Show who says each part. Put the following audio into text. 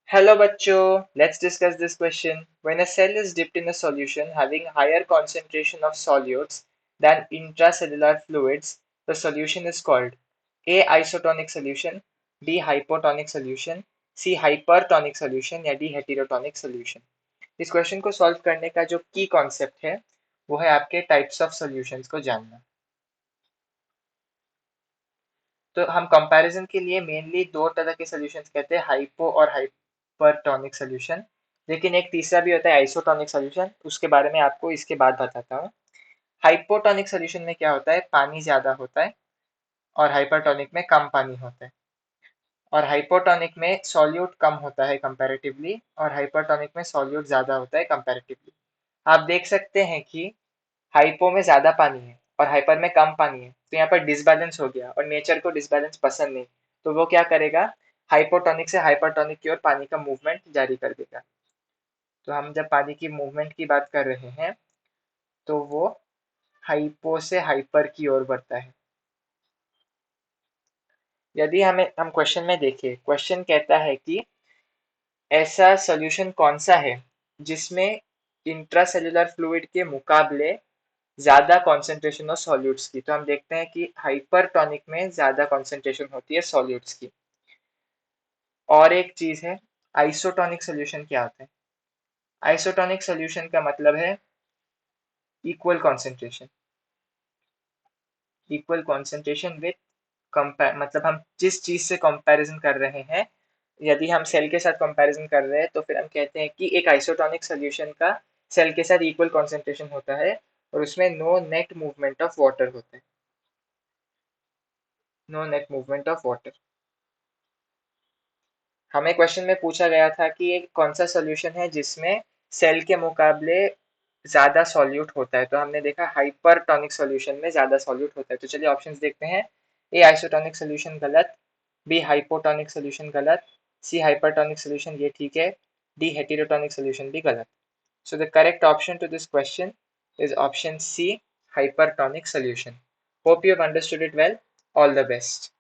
Speaker 1: Hello bachcho, let's discuss this question. When a cell is dipped in a solution having higher concentration of solutes than intracellular fluids, the solution is called A. Isotonic solution, B. Hypotonic solution, C. Hypertonic solution या D. Heterotonic solution. इस question को solve करने का जो की concept है वो है आपके टाइप्स ऑफ सॉल्यूशंस को जानना। तो हम कंपैरिजन के लिए मेनली दो तरह के सॉल्यूशंस कहते हैं, हाइपो और हाइपरटोनिक सॉल्यूशन। लेकिन एक तीसरा भी होता है आइसोटोनिक सॉल्यूशन, उसके बारे में आपको इसके बाद बताता हूँ। हाइपोटोनिक सॉल्यूशन में क्या होता है, पानी ज्यादा होता है और हाइपरटोनिक में कम पानी होता है। और हाइपोटोनिक में सॉल्यूट कम होता है कंपैरेटिवली और हाइपरटोनिक में सॉल्यूट ज्यादा होता है कंपैरेटिवली। आप देख सकते हैं कि हाइपो में ज्यादा पानी है और हाइपर में कम पानी है, तो यहाँ पर डिसबैलेंस हो गया और नेचर को डिसबैलेंस पसंद नहीं, तो वो क्या करेगा, हाइपोटोनिक से हाइपरटोनिक की ओर पानी का मूवमेंट जारी कर देगा। तो हम जब पानी की मूवमेंट की बात कर रहे हैं तो वो हाइपो से हाइपर की ओर बढ़ता है। यदि हम क्वेश्चन में देखें, क्वेश्चन कहता है कि ऐसा सॉल्यूशन कौन सा है जिसमें इंट्रासेल्युलर फ्लूइड के मुकाबले ज्यादा कॉन्सेंट्रेशन ऑफ सॉल्यूट्स की। तो हम देखते हैं कि हाइपरटोनिक में ज्यादा कॉन्सेंट्रेशन होती है सॉल्यूट्स की। और एक चीज है, आइसोटोनिक सोल्यूशन क्या होता है। आइसोटोनिक सोल्यूशन का मतलब है equal concentration, equal concentration with compare, मतलब हम जिस चीज से कंपैरिजन कर रहे हैं, यदि हम सेल के साथ कंपैरिजन कर रहे हैं तो फिर हम कहते हैं कि एक आइसोटोनिक सोल्यूशन का सेल के साथ इक्वल कॉन्सेंट्रेशन होता है और उसमें no net movement of water होता है, no net movement of water. हमें क्वेश्चन में पूछा गया था कि एक कौन सा सॉल्यूशन है जिसमें सेल के मुकाबले ज्यादा सॉल्यूट होता है, तो हमने देखा हाइपरटोनिक सॉल्यूशन में ज्यादा सॉल्यूट होता है। तो चलिए ऑप्शंस देखते हैं। ए आइसोटोनिक सॉल्यूशन गलत, बी हाइपोटोनिक सॉल्यूशन गलत, सी हाइपरटोनिक सॉल्यूशन ये ठीक है, डी हेटेरोटोनिक सॉल्यूशन भी गलत। So the correct option to this question is option C, hypertonic solution. Hope you have understood it well. All the best.